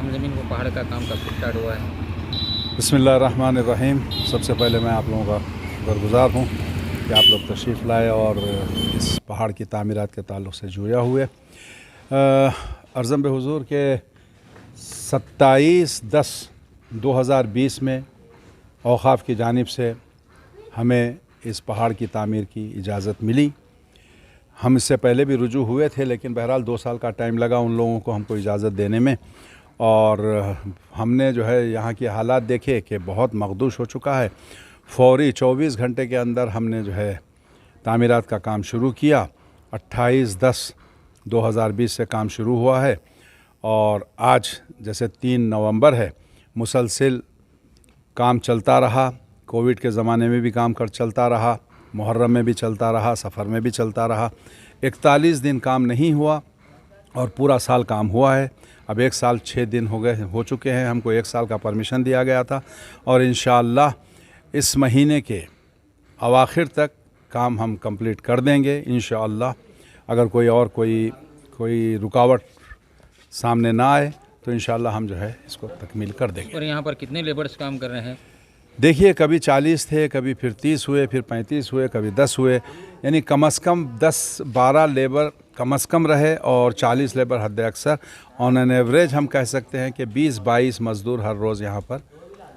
हम ज़मीन वो पहाड़ का काम कब से स्टार्ट हुआ है? बिस्मिल्लाहिर्रहमानिर्रहीम। सबसे पहले मैं आप लोगों का शुक्रगुज़ार हूँ कि आप लोग तशरीफ़ लाए और इस पहाड़ की तामीरात के ताल्लुक़ से जुड़े हुए। अर्ज़म बे-हुज़ूर के 27/10/2020 में औक़ाफ़ की जानिब से हमें इस पहाड़ की तामीर की इजाज़त मिली। हम इससे पहले भी रुजू हुए थे, लेकिन बहरहाल 2 साल का टाइम लगा उन लोगों को हमको इजाज़त देने में। और हमने जो है यहाँ के हालात देखे कि बहुत मखदूश हो चुका है। फ़ौरी 24 घंटे के अंदर हमने जो है तामीरात का काम शुरू किया। 28/10/2020 से काम शुरू हुआ है और आज जैसे 3 नवंबर है, मुसलसिल काम चलता रहा। कोविड के ज़माने में भी काम चलता रहा, मुहर्रम में भी चलता रहा, सफ़र में भी चलता रहा। 41 दिन काम नहीं हुआ और पूरा साल काम हुआ है। अब 1 साल 6 दिन हो चुके हैं। हमको 1 साल का परमिशन दिया गया था और इंशाअल्लाह इस महीने के अवाखिर तक काम हम कंप्लीट कर देंगे इंशाअल्लाह। अगर कोई रुकावट सामने ना आए तो इंशाअल्लाह हम जो है इसको तकमील कर देंगे। और यहाँ पर कितने लेबर्स काम कर रहे हैं? देखिए, कभी 40 थे, कभी फिर 30 हुए, फिर 35 हुए, कभी 10 हुए। यानी कम से कम 10-12 लेबर कम से कम रहे और 40 लेबर हद अक्सर। ऑन एन एवरेज हम कह सकते हैं कि 20-22 मज़दूर हर रोज़ यहाँ पर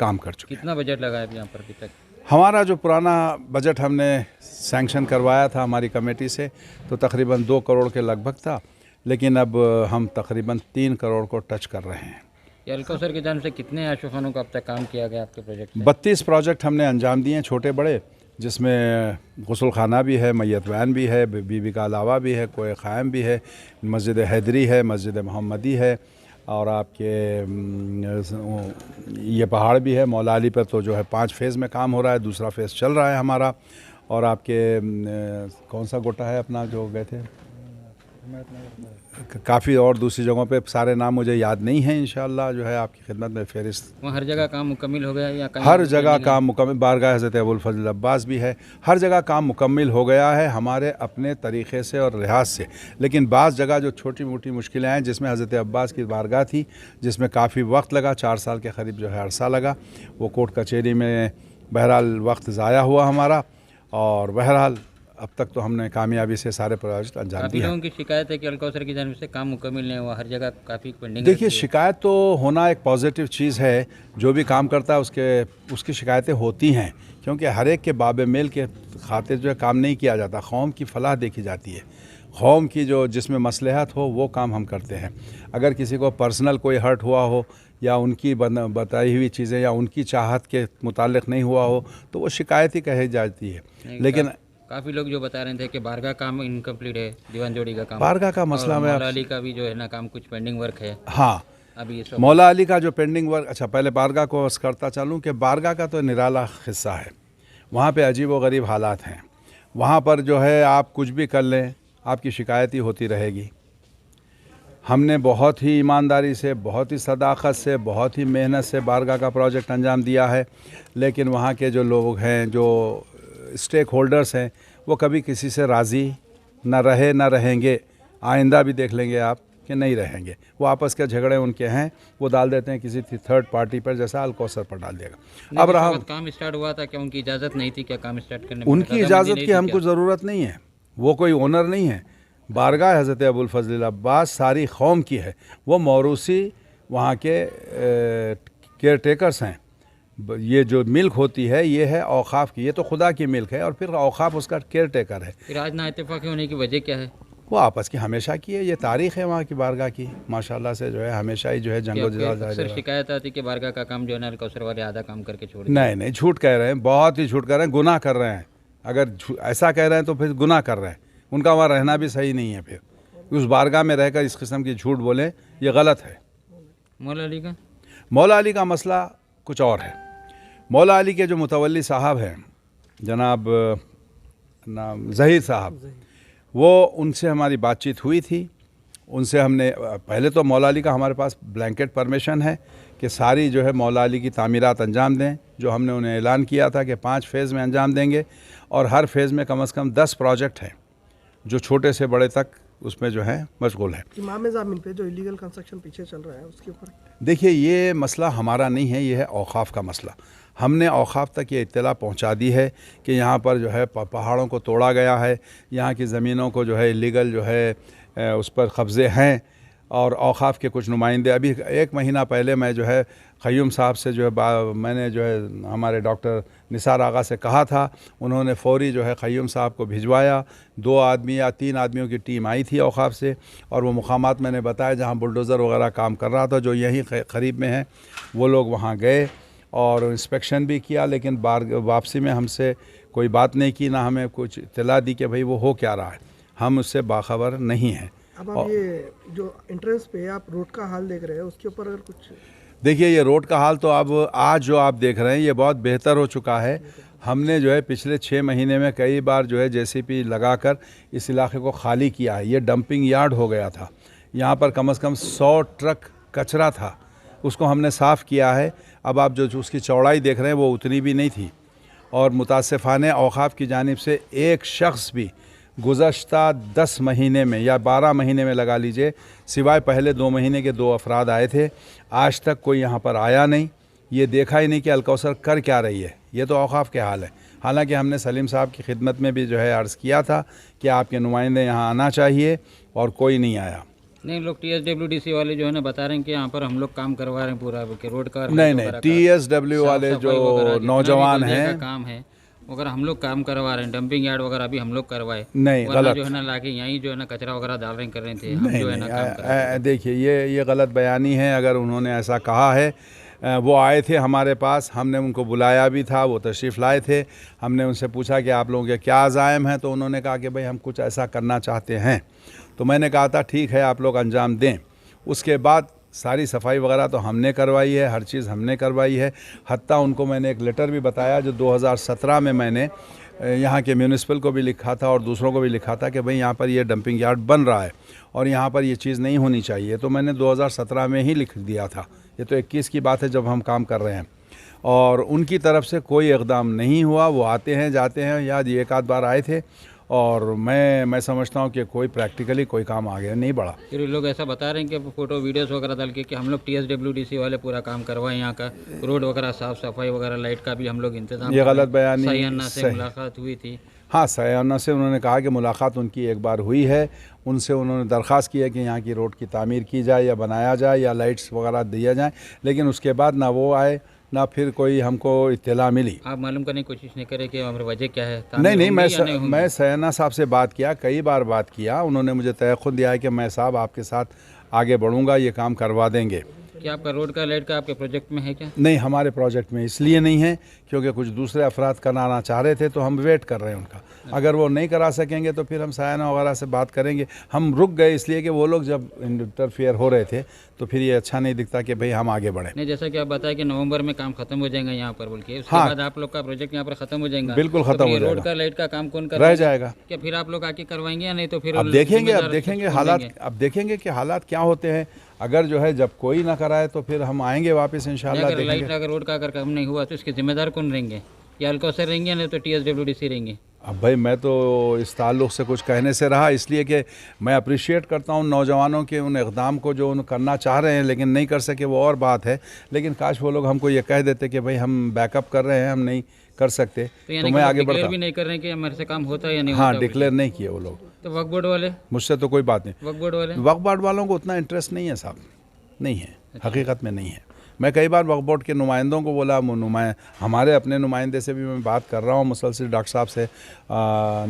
काम कर चुके हैं। कितना बजट लगा है यहाँ पर अभी तक? हमारा जो पुराना बजट हमने सैंक्शन करवाया था हमारी कमेटी से, तो तकरीबन 2 करोड़ के लगभग था, लेकिन अब हम तकरीबन 3 करोड़ को टच कर रहे हैं। अलकौसर की जानिब से कितने आशिफानों का अब तक काम किया गया आपके प्रोजेक्ट में? 32 प्रोजेक्ट हमने अंजाम दिए हैं, छोटे बड़े, जिसमें गुस्ल खाना भी है, मैयत वैन भी है, बीबी का अलावा भी है, कोई ख़ायम भी है, मस्जिद हैदरी है, मस्जिद मोहम्मदी है और आपके ये पहाड़ भी है। मौला अली पर तो जो है 5 फेज़ में काम हो रहा है, दूसरा फेज़ चल रहा है हमारा। और आपके कौन सा गोटा है अपना जो गए थे, काफ़ी और दूसरी जगहों पे सारे नाम मुझे याद नहीं है। इंशाअल्लाह जो है आपकी खिदमत में फ़हरिस्त। वहाँ हर जगह काम मुकम्मिल हो गया या हर जगह काम मुकम्मिल। बारगाह हज़रत अबुल फज़ल अब्बास भी है, हर जगह काम मुकम्मिल हो गया है हमारे अपने तरीक़े से और लिहाज से। लेकिन बाज़ जगह जो छोटी मोटी मुश्किलें हैं, जिसमें हज़रत अब्बास की बारगाह थी, जिसमें काफ़ी वक्त लगा, 4 साल के करीब जो है अरसा लगा, वो कोर्ट कचहरी में बहरहाल वक्त ज़ाया हुआ हमारा। और बहरहाल अब तक तो हमने कामयाबी से सारे प्रोजेक्ट अंजाम दिए। लोगों की शिकायत है कि अलकौसर की जानिब से काम मुकम्मिल नहीं हुआ, हर जगह काफ़ी पेंडिंग। देखिए, शिकायत तो होना एक पॉजिटिव चीज़ है। जो भी काम करता है उसकी शिकायतें होती हैं, क्योंकि हर एक के बाबे मेल के खातिर जो है काम नहीं किया जाता। कौम की फलाह देखी जाती है, कौम की जो जिसमें मसलहत हो वो काम हम करते हैं। अगर किसी को पर्सनल कोई हर्ट हुआ हो या उनकी बताई हुई चीज़ें या उनकी चाहत के मुतालिक नहीं हुआ हो तो वो शिकायत ही कही जाती है। लेकिन काफ़ी लोग जो बता रहे थे कि बारगाह काम इनकम्प्लीट है, दीवान जोड़ी का काम, बारगाह का मसला में मौला अली का भी जो है ना काम कुछ पेंडिंग वर्क है। हाँ, अभी ये मौला अली का जो पेंडिंग वर्क। अच्छा, पहले बारगाह को करता चलूँ कि बारगाह का तो निराला हिस्सा है। वहाँ पे अजीब व गरीब हालात हैं। वहाँ पर जो है आप कुछ भी कर लें, आपकी शिकायत ही होती रहेगी। हमने बहुत ही ईमानदारी से, बहुत ही सदाकत से, बहुत ही मेहनत से बारगाह का प्रोजेक्ट अंजाम दिया है, लेकिन वहाँ के जो लोग हैं, जो स्टेक होल्डर्स हैं, वो कभी किसी से राज़ी न रहे न रहेंगे। आइंदा भी देख लेंगे आप कि नहीं रहेंगे। वो आपस के झगड़े उनके हैं, वो डाल देते हैं किसी थर्ड पार्टी पर, जैसा अलकौसर पर डाल देगा। अब रहा काम स्टार्ट हुआ था क्या उनकी इजाज़त नहीं थी क्या काम स्टार्ट करने? उनकी इजाज़त की हमको ज़रूरत नहीं है, वो कोई ओनर नहीं है। बारगाह हज़रत अबुल फज़ल अब्बास सारी कौम की है। वो मौरूसी वहाँ के केयर टेकर्स हैं। ये जो मिल्क होती है ये है औक़ाफ़ की, ये तो खुदा की मिल्क है और फिर औक़ाफ़ उसका केयर टेकर है। फिर आज ना इत्तेफाक़ी होने की वजह क्या है? वो आपस की हमेशा की है, ये तारीख़ है वहाँ की बारगाह की। माशाल्लाह से जो है हमेशा ही जो है अक्सर शिकायत आती कि बारगाह का काम जो है ना अलकौसर वाले आधा काम करके छोड़। नहीं, झूठ कह रहे हैं, बहुत ही झूठ कह रहे हैं, गुनाह कर रहे हैं। अगर ऐसा कह रहे हैं तो फिर गुनाह कर रहे हैं। उनका वहाँ रहना भी सही नहीं है। फिर उस बारगाह में रहकर इस किस्म की झूठ बोलें, ये गलत है। मौला अली का मसला कुछ और है। मौला अली के जो मुतवल्ली साहब हैं, जनाब नाम ज़हीर साहब, वो उनसे हमारी बातचीत हुई थी। उनसे हमने पहले तो मौला अली का हमारे पास ब्लैंकेट परमिशन है कि सारी जो है मौला अली की तामीरात अंजाम दें, जो हमने उन्हें ऐलान किया था कि 5 फेज़ में अंजाम देंगे और हर फेज़ में कम से कम 10 प्रोजेक्ट हैं जो छोटे से बड़े तक उसमें जो है मशगूल है। इमाम ज़मीन पे जो इलीगल कंस्ट्रक्शन पीछे चल रहा है उसके ऊपर देखिए, ये मसला हमारा नहीं है, ये है औक़ाफ़ का मसला। हमने औक़ाफ़ तक ये इत्तला पहुंचा दी है कि यहाँ पर जो है पहाड़ों को तोड़ा गया है, यहाँ की ज़मीनों को जो है इलीगल जो है उस पर कब्ज़े हैं। और औक़ाफ़ के कुछ नुमाइंदे, अभी 1 महीना पहले मैं जो है क़य्यूम साहब से जो है मैंने जो है हमारे डॉक्टर निसार आगा से कहा था, उन्होंने फ़ौरी जो है क़य्यूम साहब को भिजवाया। 2 आदमी या 3 आदमियों की टीम आई थी औक़ाफ़ से, और वो मुक़ामात मैंने बताया जहाँ बुलडोज़र वगैरह काम कर रहा था, जो यहीं करीब में है। वो लोग वहाँ गए और इंस्पेक्शन भी किया, लेकिन वापसी में हमसे कोई बात नहीं की, ना हमें कुछ इत्तला दी कि भाई वो हो क्या रहा है। हम उससे बाखबर नहीं हैं। अब आप ये जो एंट्रेंस पे आप रोड का हाल देख रहे हैं उसके ऊपर अगर कुछ देखिए, ये रोड का हाल तो अब आज जो आप देख रहे हैं ये बहुत बेहतर हो चुका है। हमने जो है पिछले 6 महीने में कई बार जो है JCB लगाकर इस इलाके को खाली किया है। ये डंपिंग यार्ड हो गया था, यहाँ पर कम से कम 100 ट्रक कचरा था, उसको हमने साफ़ किया है। अब आप जो उसकी चौड़ाई देख रहे हैं वो उतनी भी नहीं थी। और मुतासिफ़ाने औक़ाफ़ की जानिब से एक शख्स भी गुज़श्ता 10 महीने में या 12 महीने में लगा लीजिए, सिवाय पहले 2 महीने के 2 अफराद आए थे, आज तक कोई यहाँ पर आया नहीं। ये देखा ही नहीं कि अलकौसर कर क्या रही है। ये तो औक़ाफ़ के हाल है। हालांकि हमने सलीम साहब की खिदमत में भी जो है अर्ज़ किया था कि आपके नुमाइंदे यहाँ आना चाहिए, और कोई नहीं आया। नहीं, लोग TSWDC वाले जो है ना बता रहे हैं कि यहाँ पर हम लोग काम करवा रहे हैं पूरा कि रोड का नहीं, TSW वाले जो नौजवान हैं काम है अगर हम लोग काम करवा रहे हैं, डंपिंग यार्ड वगैरह अभी हम लोग करवाए, नहीं, गलत जो है ना लाके यहीं जो है ना कचरा वगैरह डाल रहे कर रहे थे, हम जो है ना काम कर रहे थे। देखिए, ये गलत बयानी है। अगर उन्होंने ऐसा कहा है, वो आए थे हमारे पास, हमने उनको बुलाया भी था, वो तशरीफ़ लाए थे। हमने उनसे पूछा कि आप लोगों के क्या अज़ाइम हैं, तो उन्होंने कहा कि भाई हम कुछ ऐसा करना चाहते हैं। तो मैंने कहा था ठीक है, आप लोग अंजाम दें। उसके बाद सारी सफाई वगैरह तो हमने करवाई है, हर चीज़ हमने करवाई है। हत्ता उनको मैंने एक लेटर भी बताया जो 2017 में मैंने यहाँ के म्यूनिसिपल को भी लिखा था और दूसरों को भी लिखा था कि भाई यहाँ पर ये डंपिंग यार्ड बन रहा है और यहाँ पर ये चीज़ नहीं होनी चाहिए। तो मैंने 2017 में ही लिख दिया था। ये तो 21 की बात है जब हम काम कर रहे हैं, और उनकी तरफ से कोई इक़दाम नहीं हुआ। वो आते हैं जाते हैं, याद एक आध बार आए थे, और मैं समझता हूँ कि कोई प्रैक्टिकली कोई काम आगे नहीं बढ़ा। फिर लोग ऐसा बता रहे हैं कि फ़ोटो वीडियोस वगैरह डाल के कि हम लोग TSWDC वाले पूरा काम करवाएं, यहाँ का रोड वगैरह साफ़ सफाई वगैरह, लाइट का भी हम लोग इंतजाम। ये गलत बयानी। सैयना से मुलाकात हुई थी। हाँ, सैयना से उन्होंने कहा कि मुलाकात उनकी एक बार हुई है। उनसे उन्होंने दरख्वास्त की है कि यहाँ की रोड की तामीर की जाए या बनाया जाए या लाइट्स वगैरह दिया जाए, लेकिन उसके बाद ना वो आए ना फिर कोई हमको इत्तला मिली। आप मालूम करने की कोशिश नहीं करें कि हमारी वजह क्या है? नहीं, मैं सैयना साहब से बात किया, कई बार बात किया। उन्होंने मुझे तयक़ुद दिया है कि मैं साहब आपके साथ आगे बढ़ूंगा, ये काम करवा देंगे। क्या आपका रोड का लाइट का आपके प्रोजेक्ट में है क्या? नहीं, हमारे प्रोजेक्ट में इसलिए नहीं है क्योंकि कुछ दूसरे अफराद कराना चाह रहे थे, तो हम वेट कर रहे हैं उनका। अगर वो नहीं करा सकेंगे तो फिर हम सैयना वगैरह से बात करेंगे। हम रुक गए इसलिए कि वो लोग जब इंटरफेयर हो रहे थे, तो फिर ये अच्छा नहीं दिखता कि भाई हम आगे बढ़ें। नहीं, जैसा कि आप बताया कि नवंबर में काम खत्म हो जाएगा यहाँ पर बोल के, उसके बाद आप लोग का प्रोजेक्ट यहाँ पर खत्म हो जाएगा। बिल्कुल खत्म हो जाएगा। रोड का लाइट का काम कौन कर रह जाएगा? क्या फिर आप लोग आके करवाएंगे या नहीं? तो फिर अब देखेंगे कि हालात क्या होते हैं। अगर जो है जब कोई ना कराए तो फिर हम आएंगे वापस इंशाल्लाह। अगर लाइट अगर रोड का अगर काम नहीं हुआ तो इसके जिम्मेदार कौन रहेंगे? या अलकौसर रहेंगे, नहीं तो TSWDC रहेंगे? अब भाई मैं तो इस ताल्लुक़ से कुछ कहने से रहा, इसलिए कि मैं अप्रिशिएट करता हूँ नौजवानों के उन इक़दाम को जो उन करना चाह रहे हैं लेकिन नहीं कर सके, वो और बात है। लेकिन काश वो लोग हमको ये कह देते कि भाई हम बैकअप कर रहे हैं, हम नहीं कर सकते, तो मैं आगे बढ़ता। भी नहीं कर रहे हैं कि हमारे से काम होता है या नहीं? हाँ, डिक्लेयर नहीं किए वो लोग। तो वक्फ बोर्ड वाले? मुझसे तो कोई बात नहीं। वक्फ बोर्ड वालों को उतना इंटरेस्ट नहीं है साहब, नहीं है, हकीकत में नहीं है। मैं कई बार वक्फ बोर्ड के नुमाइंदों को बोला, हमारे अपने नुमाइंदे से भी मैं बात कर रहा हूँ मुसलसल, डॉक्टर साहब से,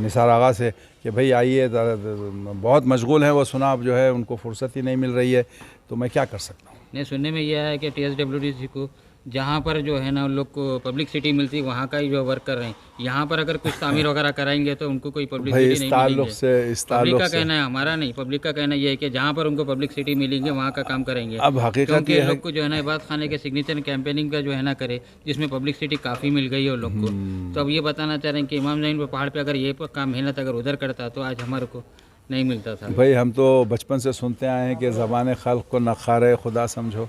निसार आगा से, कि भाई आइए, बहुत मशगूल हैं वो, सुना अब जो है उनको फुर्सत ही नहीं मिल रही है, तो मैं क्या कर सकता हूँ। नहीं, सुनने में यह है कि TSWDC को जहाँ पर जो है ना उन लोग को पब्लिक सिटी मिलती है वहाँ का ही जो वर्क कर रहे हैं, यहाँ पर अगर कुछ तामीर वगैरह कराएंगे तो उनको कोई पब्लिक सिटी नहीं मिलेंगे। पब्लिक का कहना है, हमारा नहीं, पब्लिक का कहना यह है कि जहाँ पर उनको पब्लिक सिटी मिलेंगे वहाँ का काम करेंगे। अब हकीकत ये है लोग को जो है ना इबादत खाने के सिग्नेचर कैंपेनिंग का जो है ना करे, जिसमें पब्लिक सिटी काफ़ी मिल गई है उन लोग को। तो अब ये बताना चाह रहे हैं कि इमाम ज़मीन पर पहाड़ पर अगर ये काम मेहनत अगर उधर करता तो आज हमारे को नहीं मिलता था। भाई हम तो बचपन से सुनते आए हैं कि ज़बान खल्क़ को नखारे खुदा समझो।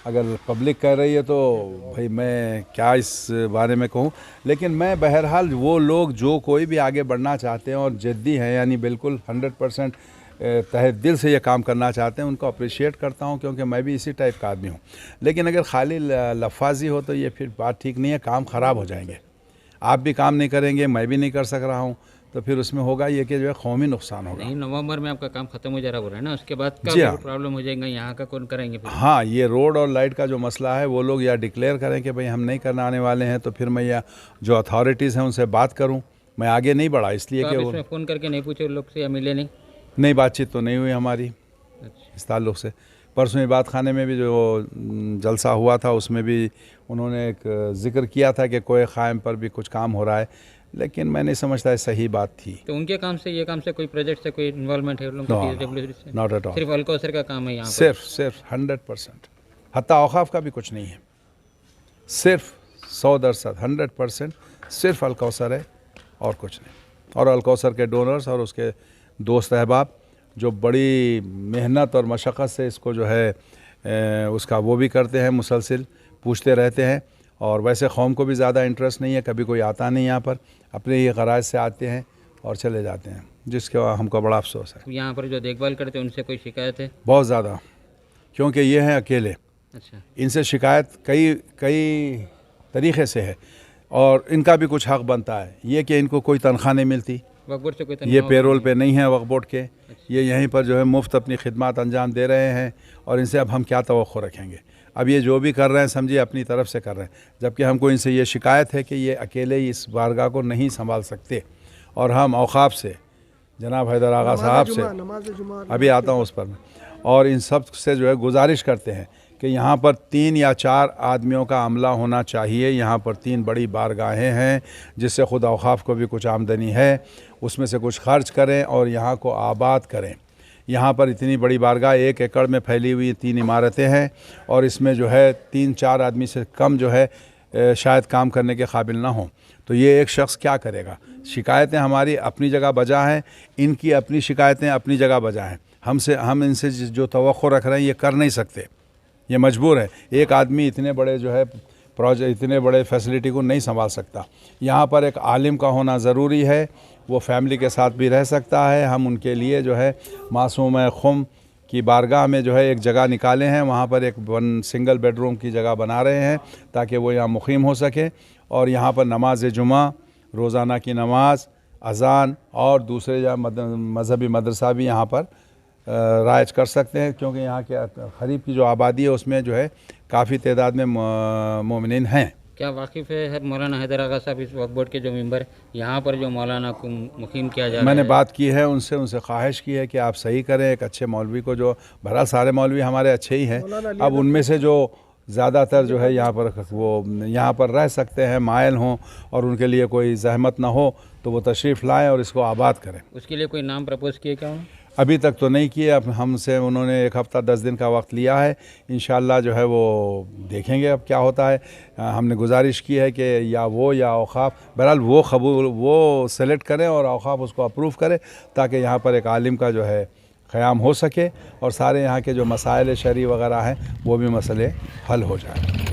अगर पब्लिक कह रही है तो भाई मैं क्या इस बारे में कहूँ। लेकिन मैं बहरहाल वो लोग जो कोई भी आगे बढ़ना चाहते हैं और जिद्दी हैं, यानी बिल्कुल 100% तहे दिल से ये काम करना चाहते हैं उनको अप्रिशिएट करता हूँ, क्योंकि मैं भी इसी टाइप का आदमी हूँ। लेकिन अगर खाली लफाजी हो तो ये फिर बात ठीक नहीं है, काम ख़राब हो जाएंगे। आप भी काम नहीं करेंगे, मैं भी नहीं कर सक रहा हूँ, तो फिर उसमें होगा ये कि जो है कौमी नुकसान होगा। नहीं, नवंबर में आपका काम खत्म हो जा रहा है ना, उसके बाद जी का हाँ। प्रॉब्लम हो जाएगा, यहाँ का कौन करेंगे फिर? हाँ, ये रोड और लाइट का जो मसला है वो लोग या डिक्लेयर करें कि भाई हम नहीं करने आने वाले हैं, तो फिर मैं या जो अथॉरिटीज़ हैं उनसे बात करूं। मैं आगे नहीं बढ़ा इसलिए तो कि आप वो इसमें फ़ोन करके नहीं पूछे लोग से या मिले नहीं? नहीं, बातचीत तो नहीं हुई हमारी अच्छा। इस ताल्लुक़ से। परसों इबादत खाने में भी जो जलसा हुआ था उसमें भी उन्होंने एक ज़िक्र किया था कि कोई क़ायम पर भी कुछ काम हो रहा है, लेकिन मैं नहीं समझता है सही बात थी। तो उनके काम से ये काम से कोई प्रोजेक्ट से कोई इन्वॉल्वमेंट है उन लोगों को TSWD से? Not at all. सिर्फ अलकौसर का काम है यहाँ पर? सिर्फ 100%। हत्ता औक़ाफ़ का भी कुछ नहीं है, सिर्फ 100% 100% सिर्फ अलकौसर है और कुछ नहीं। और अलकौसर के डोनर्स और उसके दोस्त अहबाब जो बड़ी मेहनत और मशक्क़त से इसको जो है उसका वो भी करते हैं, मुसलसिल पूछते रहते हैं। और वैसे कौम को भी ज़्यादा इंटरेस्ट नहीं है, कभी कोई आता नहीं यहाँ पर, अपने ये ग़राज़ से आते हैं और चले जाते हैं, जिसके हमको बड़ा अफसोस है। यहाँ पर जो देखभाल करते हैं उनसे कोई शिकायत है? बहुत ज़्यादा, क्योंकि ये हैं अकेले। अच्छा। इनसे शिकायत कई तरीक़े से है और इनका भी कुछ हक़ बनता है। ये कि इनको कोई तनख्वाह नहीं मिलती, वक्फ बोर्ड से कोई ये तनख्वाह पेरोल पे नहीं है वक्फ बोर्ड के, ये यहीं पर जो है मुफ्त अपनी खिदमत अंजाम दे रहे हैं और इनसे अब हम क्या तवक्को रखेंगे। अब ये जो भी कर रहे हैं समझिए अपनी तरफ से कर रहे हैं, जबकि हमको इनसे ये शिकायत है कि ये अकेले ही इस बारगाह को नहीं संभाल सकते। और हम औक़ाफ़ से जनाब हैदर आगा साहब से अभी आता हूँ उस पर मैं, और इन सब से जो है गुजारिश करते हैं कि यहाँ पर 3 या 4 आदमियों का अमला होना चाहिए। यहाँ पर 3 बड़ी बारगाहें हैं जिससे ख़ुद औक़ाफ़ को भी कुछ आमदनी है, उसमें से कुछ खर्च करें और यहाँ को आबाद करें। यहाँ पर इतनी बड़ी बारगाह 1 एकड़ में फैली हुई 3 इमारतें हैं और इसमें जो है 3-4 आदमी से कम जो है शायद काम करने के काबिल ना हों, तो ये एक शख्स क्या करेगा। शिकायतें हमारी अपनी जगह बजा हैं, इनकी अपनी शिकायतें अपनी जगह बजा हैं। हम इनसे जो तवक्को रख रहे हैं ये कर नहीं सकते, ये मजबूर है। एक आदमी इतने बड़े जो है प्रोजेक्ट, इतने बड़े फैसिलिटी को नहीं संभाल सकता। यहाँ पर एक आलिम का होना ज़रूरी है, वो फैमिली के साथ भी रह सकता है। हम उनके लिए जो है मासूम खुम की बारगाह में जो है एक जगह निकाले हैं, वहाँ पर एक सिंगल बेडरूम की जगह बना रहे हैं ताकि वो यहाँ मुक़ीम हो सके और यहाँ पर नमाज जुमा, रोज़ाना की नमाज, अज़ान और दूसरे मज़हबी मदरसा भी यहाँ पर राइज कर सकते हैं, क्योंकि यहाँ के क़रीब की जो आबादी है उसमें जो है काफ़ी तादाद में मोमिनीन हैं। क्या वाकिफ़ है मौलाना हैदर आगा साहब इस वक्फ बोर्ड के जो मेंबर यहाँ पर जो मौलाना को मुक़ीम किया जा रहा है? मैंने बात की है उनसे ख्वाहिश की है कि आप सही करें एक अच्छे मौलवी को, जो बहरहाल सारे मौलवी हमारे अच्छे ही हैं, अब उनमें से जो ज़्यादातर जो है यहाँ पर वो यहाँ पर रह सकते हैं, मायल हों और उनके लिए कोई ज़हमत ना हो, तो वो तशरीफ़ लाएँ और इसको आबाद करें। उसके लिए कोई नाम प्रपोज़ किए क्या उन्होंने? अभी तक तो नहीं किए, अब हमसे उन्होंने 1 हफ़्ता 10 दिन का वक्त लिया है। इंशाअल्लाह जो है वो देखेंगे अब क्या होता है। हमने गुजारिश की है कि या वो या औक़ाफ़, बहरहाल वो सेलेक्ट करें और औक़ाफ़ उसको अप्रूव करें ताकि यहाँ पर एक आलिम का जो है क़याम हो सके और सारे यहाँ के जो मसाइल शरई वग़ैरह हैं वो भी मसले हल हो जाए।